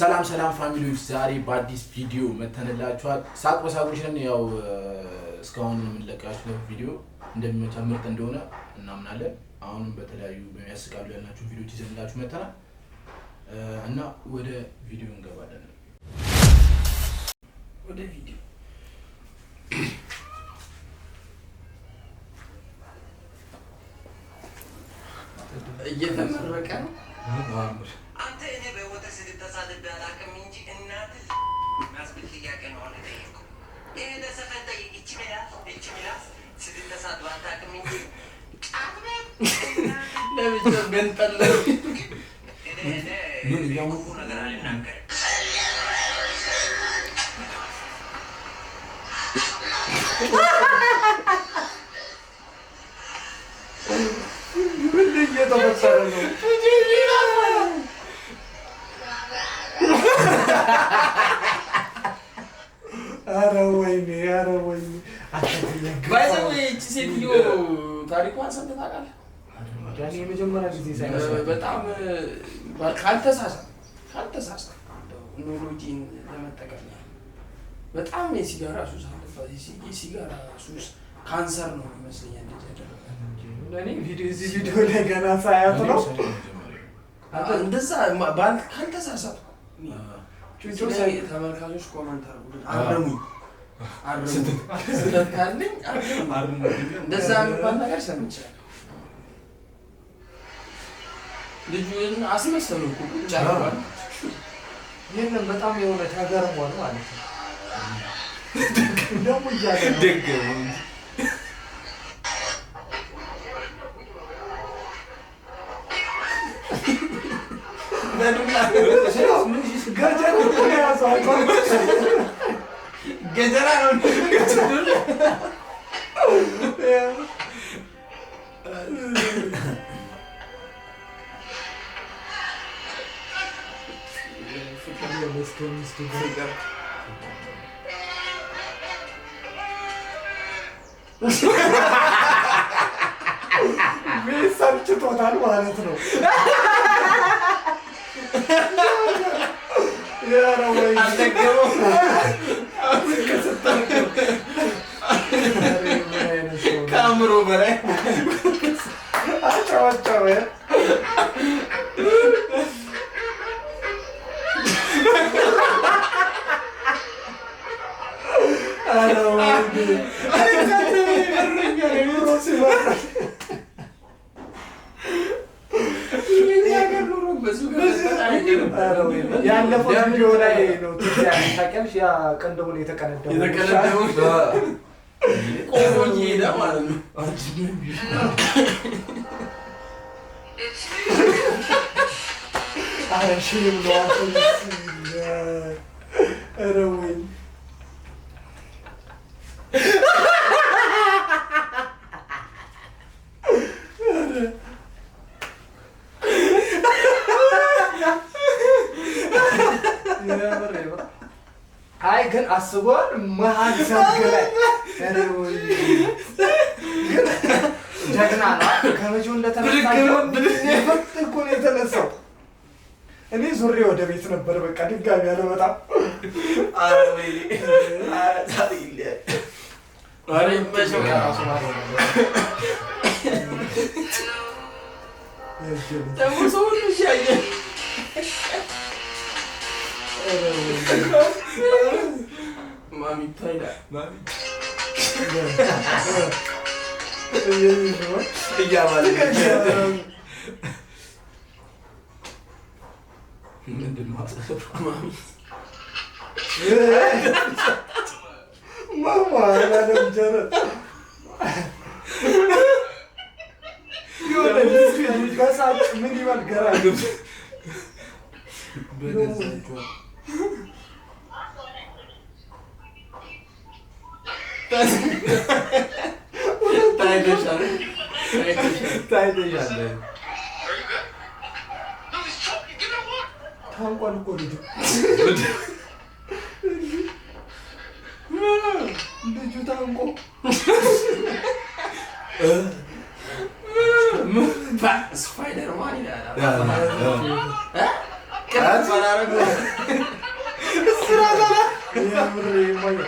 ሰላም ፋሚሊዎች ዛሬ በአዲስ ቪዲዮ መተንላችኋል። ሳቅ በሳቆች ነን። ያው እስካሁን የምንለቃችሁ ቪዲዮ እንደሚመቻምርጥ እንደሆነ እናምናለን። አሁንም በተለያዩ በሚያስቃሉ ያላችሁ ቪዲዮዎች ይዘንላችሁ መተናል እና ወደ ቪዲዮ እንገባለን። ወደ ቪዲዮ እየተመረቀ ነው። አንተ እኔ በወተት ስትተሳደብ ያላቅም እንጂ እናት የሚያስብል ጥያቄ ነው አለ ጠየቁ። ይሄ ለሰፈር ጠይቅ። እቺ ሚላስ ስትተሳደብ አታውቅም እንጂ ጫግቤ ለብቻ ገንጠለ ምን ያውቁ ነገር አልናገርም። ምን እየተፈጠረ ነው? ኧረ ወይኔ ባይዘው እቺ ሴትዮ ታሪኳን ሰምተህ ታውቃለህ? ያኔ የመጀመሪያ ጊዜ ሳይመስል በጣም ካልተሳሳተ ቴክኖሎጂን ለመጠቀም በጣም የሲጋራ ሱስ አለባት። የሲጋራ ሱስ ካንሰር ነው ይመስለኛል። እኔ ቪዲዮ ላይ ገና ሳያት ነው እንደዛ ካልተሳሳትኩ ተመልካቾች ኮመንት አድርጉልን፣ አርሙኝ ስህተት ካለኝ እንደዛ የሚባል ነገር ሰምቻለሁ። ልጁን አስመሰሉ እኮ ቁጭ አድርጓል። ይህንን በጣም የሆነ ተገርሟል ማለት ነው። ደግሞ እያለ ነው ገጀራ ነው። ሰልችቶታል ማለት ነው። ከአእምሮ በላይ አጫወጫው ያለፈው ቪዲዮ ላይ ነው ታውቂያለሽ? ያ ቀንደሙን የተቀነደው ቆሞ እየሄደ ማለት ነው። ሺም ነው። ኧረ ወይ አይ ግን አስቧል መሀል ሰርግ ላይ ጀግና ነው። ከመቼው እንደተነሳው እኮ ነው የተነሳው። እኔ ዙሬ ወደ ቤት ነበር በቃ ድጋሚ ያለ በጣም ደግሞ ሰው ሁሉ ሲያየ ማሚ ታይላ ማሚ እያባለ ምንድን ነው ማሚ ማማ አላለም ጀረ የሆነ በሳጭ ምን ይበል ገራገ ታይተሻል ታንቋል እኮ ልጁ ታንቆ ስፓይደርማን ይላል። ማየ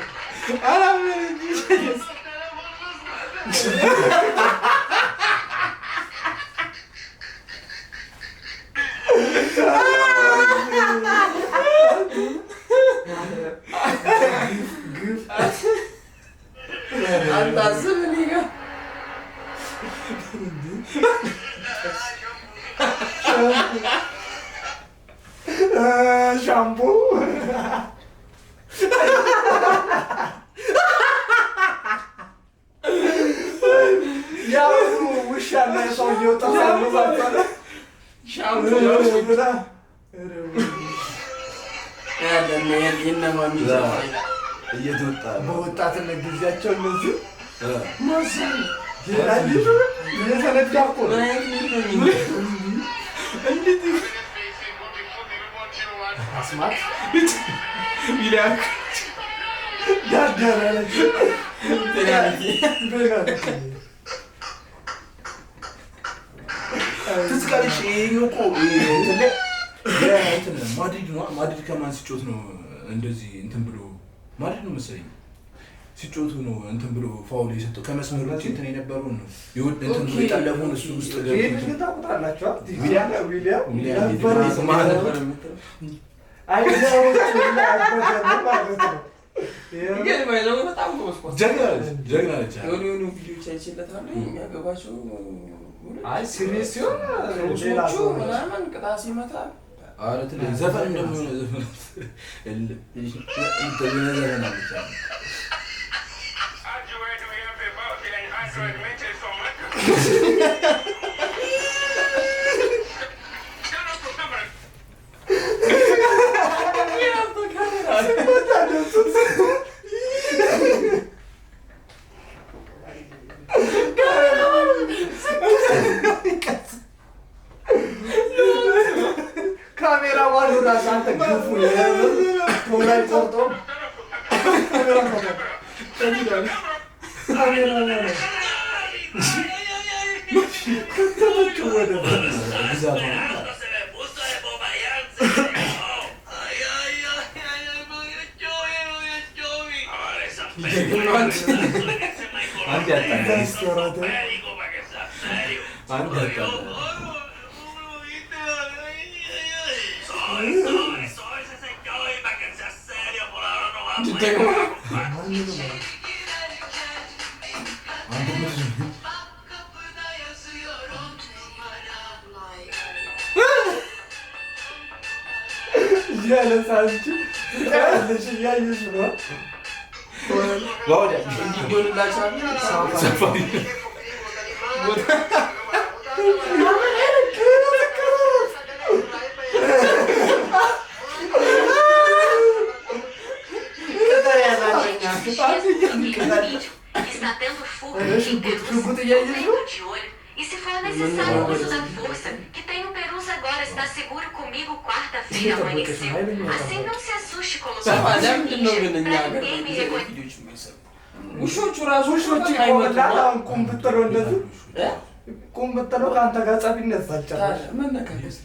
ሻምፑ ያው ውሻና ሰውዬው ተሳሉ ባጣለ ሻምፑ ብላ እየተወጣ በወጣትነት ጊዜያቸው እነዚህ ማሳል ያላችሁ የተነዳ እኮ እንዴት አስማት ቢላክ ዳዳራለች ትስቃለሽ። ይሄው እኮ ማድሪድ ነው። ማድሪድ ከማን ሲጮት ነው እንደዚህ እንትን ብሎ ማድሪድ ነው መሰለኝ ሲጮቱ ነው እንትን ብሎ ፋውል የሰጠው ከመስመር ውጭ እንትን የነበረውን ነው ይወድ እንትን ብሎ የጠለፉን እሱ ውስጥ ገብቶ ታውቁታላችሁ። ዊሊያም አይዛዎች ማለት ነው። ጀግና ነች። የሆኑ ቪዲዮች አይችለታል የሚያገባቸው አይ ሲሪየስ ሲሆን ሩሶቹ ምናምን ቅጣት ሲመታ ዘፈን እንደሆነ ዘፈን ካሜራ ዋሉ ራስ አንተ ግፉ ቶላይ ቆርጦ ካሜራ ዋሉ ከተመቹ ወደ ግዛቱ አንድ ያጣ ያለሳንቺ ያለሽ ያዩሽ ነው ዋው ሰፋሪ Está tendo fuga de de olho. E se for necessário, uso da força. Que tem um Perus agora, está seguro comigo quarta-feira amanheceu. Assim não se assuste com os ውሾቹ ራሱ ውሾች ይቆላል። አሁን ኮምፒውተሩ እንደዚህ ኮምፒውተሩ ካንተ ጋር ጸብ ይነሳል። ጫሽ መነካከስ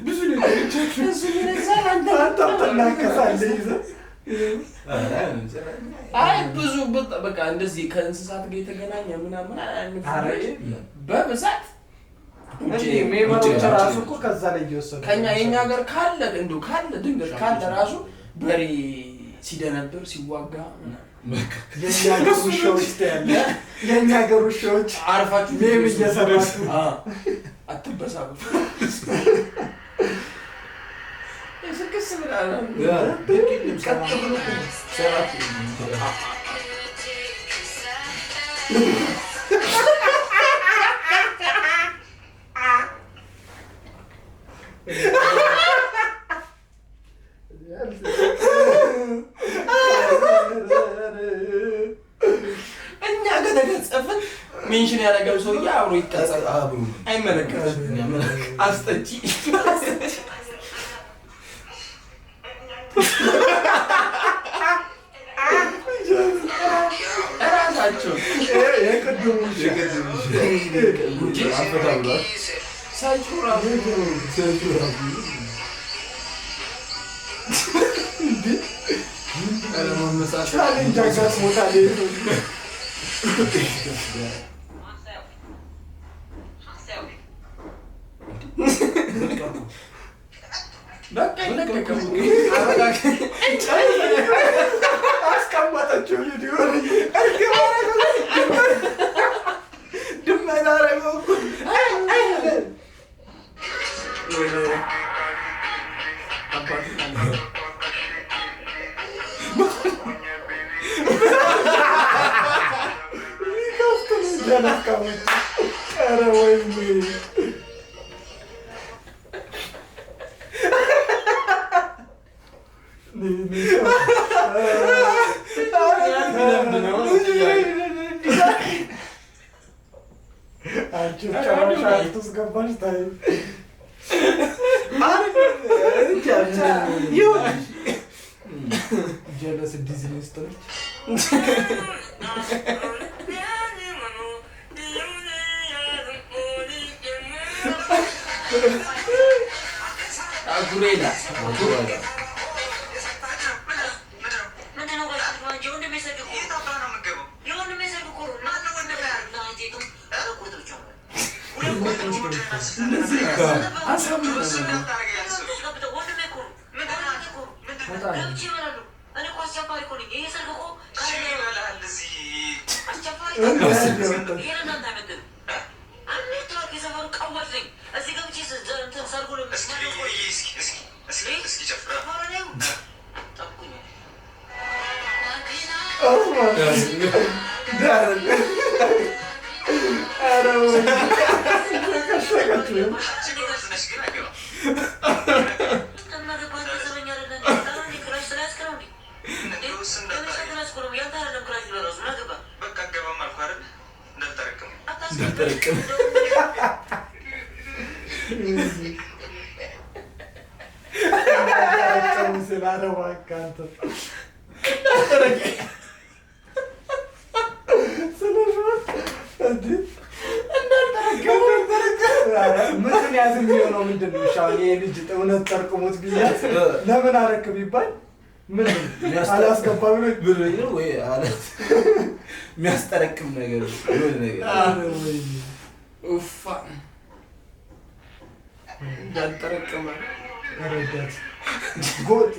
ብዙ ነገሮች እሱ ይነሳል። አንተ ተናከሳለህ ይዘህ አይ ብዙ በቃ እንደዚህ ከእንስሳት ጋር የተገናኘ ምናምን በብዛት እንጂ ሜሞሪዎች ራሱ እኮ ከዛ ላይ እየወሰዱ ከኛ የኛ ሀገር ካለ እንደው ካለ ድንገት ካለ ራሱ በሬ ሲደነብር ሲዋጋ የኛ ሀገር ውሾች ታያለ የኛ ሀገር ውሾች አርፋችሁ ሜም እየሰራችሁ አትበሳቡ እስክስ ብላለ ቀጥሉ ሰራት እኛ ከተገጸፈን ሜንሽን ያደረገው ሰውዬ አብሮ ይቀጸል አብሮ አይመለከትም አስጠጪ እራሳቸው የቅድሙ አፈታብሏል ሳይቹራ ቻሌንጅ አጋጥሞታል። አስቀመጠችው ቪዲዮ ድመት አደረገው እኮ ኧረ ወይኔ አንቺ ጨራሻ ውስጥ ገባሽ። ታይ ጀለስ ዲዝኒስት ነች። አጉሬላ ምን ያዝ የሚሆነው ምንድን ነው? ሻኔ ልጅ እውነት ጠርቅሙት ቢያስ ለምን አረክ ቢባል ምን አላስገባ ብሎ ነው ወይ አላት የሚያስጠረቅም ነገር ነው ነገር ኡፋ እንዳልጠረቀመ ረዳት ጎት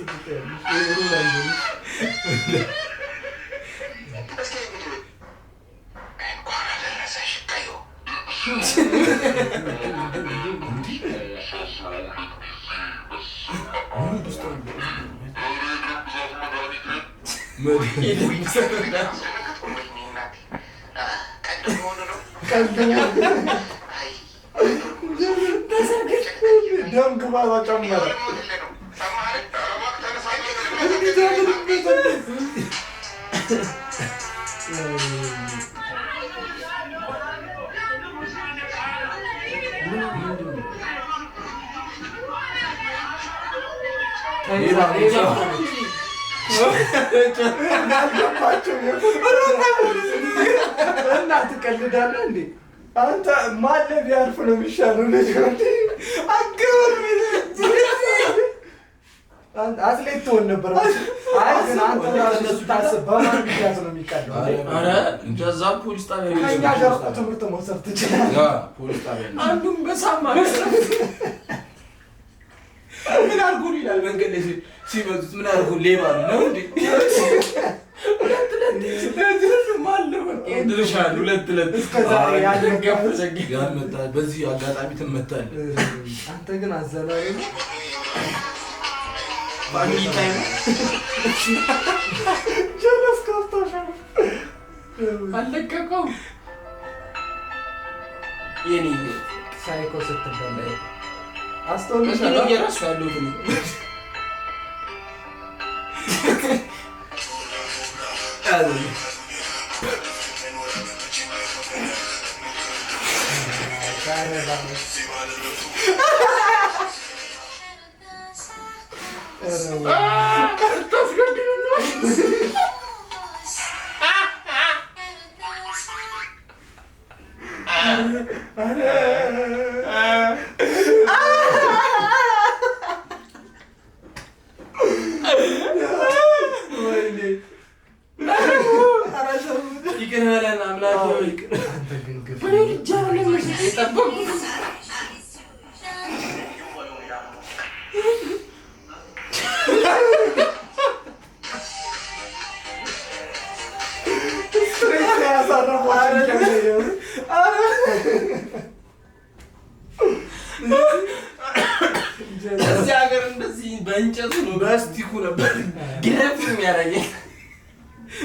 ይሄ ደም ግባቷ ጨመረ። እና ትቀልዳለህ እንዴ? አንተ ማለ ቢያርፍ ነው የሚሻለው። አትሌት ትሆን ነበር። አይ ግን አንተ ራሱ ስታስብ በማን ቢያዝ ነው የሚቀለው? ኧረ እንደዛ ፖሊስ ጣቢያ ከእኛ ጋር እኮ ትምህርት መውሰድ ትችላለህ። ፖሊስ ጣቢያ አንዱም በሳማ ምን አድርጎ ይላል መንገድ ላይ ሲመጡት ምን አድርጎ ሌባ ነው እንዴ? በዚህ አጋጣሚ ትመታለህ። አንተ ግን አዘናሪ ነው። ጀለስ ከፍቶሻል። አለቀቀው የኔ ሳይኮ ስትበላ አስተውለሻል? እየራሱ ያሉት ነው ይቅር በለን አምላክ ይቅር። አንተ ግን ግፍ ምን ይጃል ነው የጠበቁ እዚህ ሀገር እንደዚህ በእንጨቱ ነው በስቲኩ ነበር ግረፍ የሚያደርገኝ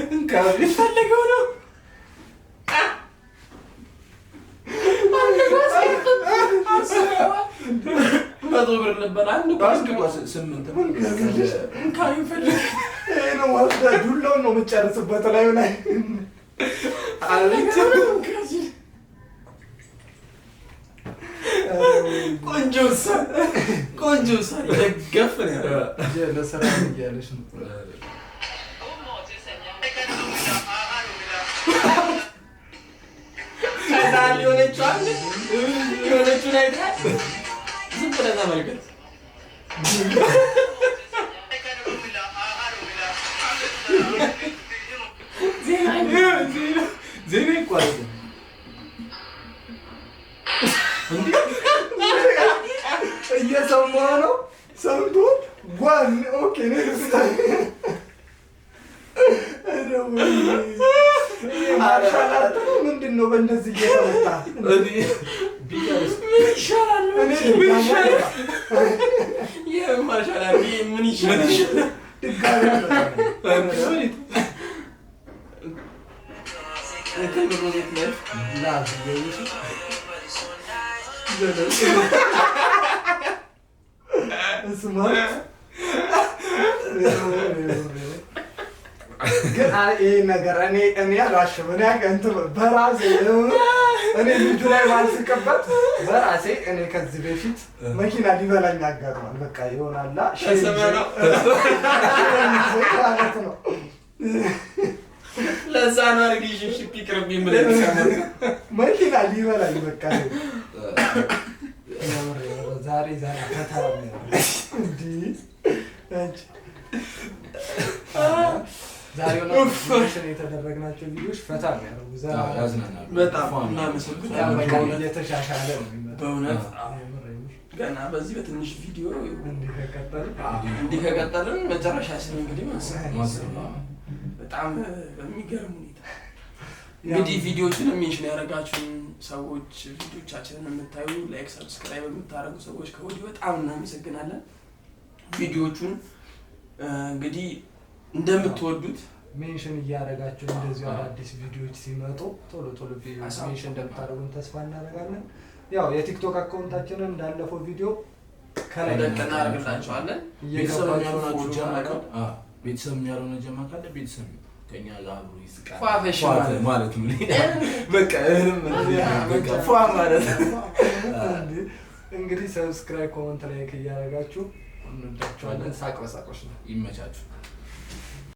እንካብ ይፈልገው ነው መቶ ብር ነበር አንድ ኳስ 8 እንካብ ይፈልግ ነው ወደ ዱላውን ነው የምጨርስበት ላይ ላይ አለች ቆንጆ ሳሪ ደገፍ ነው ለሰራ ያለሽ ነው ታዲያ የሆነችው ላይ ዝም ብለህ ተመልከት ዜና ይቋረጥ እየሰማሁ ነው ሰምቶ ጓን ኦኬ ማሻላት ምንድን ነው በእንደዚህ እየተመታ ምን ይሻላል ማሻላል ምን ይሻላል ግን ይሄ ነገር እኔ አልዋሽም። እኔ እንትን በራሴ እኔ ልጁ ላይ ባልስቅበት በራሴ እኔ ከዚህ በፊት መኪና ሊበላኝ አጋጥሟል። በቃ ይሆናላ ማለት ነው። ለዛ ነው አርግሽ ሽፕ ይቅርብኝ ብለህ መኪና ሊበላኝ በቃ ዛሬ ፈታ እንዲ ዛሬ ነው የተደረግናቸው ቪዲዮዎች ፈታ የሚያደርጉ ያዝናናሉ። በጣም እናመሰግናለን። እየተሻሻለ ነው በእውነት ገና በዚህ በትንሽ ቪዲዮ እንዲህ ከቀጠልን መጨረሻችን እንግዲህ ማሰብ በጣም በሚገርም ሁኔታ እንግዲህ ቪዲዮዎችንም ሜንሽን ያደረጋችሁን ሰዎች ቪዲዮቻችንን የምታዩ ላይክ ሰብስክራይብ የምታደርጉ ሰዎች ከወዲሁ በጣም እናመሰግናለን። ቪዲዮዎቹን እንግዲህ እንደምትወዱት ሜንሽን እያደረጋችሁ እንደዚህ አዳዲስ ቪዲዮዎች ሲመጡ ቶሎ ሜንሽን እንደምታደርጉን ተስፋ እናደርጋለን። ያው የቲክቶክ አካውንታችንን እንዳለፈው ቪዲዮ ከላይ ደቀና አድርገናቸዋለን። ቤተሰብ ያልሆነ ጀማ ካለ ቤተሰብ ከኛ ጋር አብሮ ይስቃል ፏፈሽ ማለት ነው። በቃ እህንም በቃ ፏ ማለት እንግዲህ ሰብስክራይብ ኮሜንት ላይክ እያደረጋችሁ እንወዳችኋለን። ሳቅ በሳቆች ነው። ይመቻችሁ።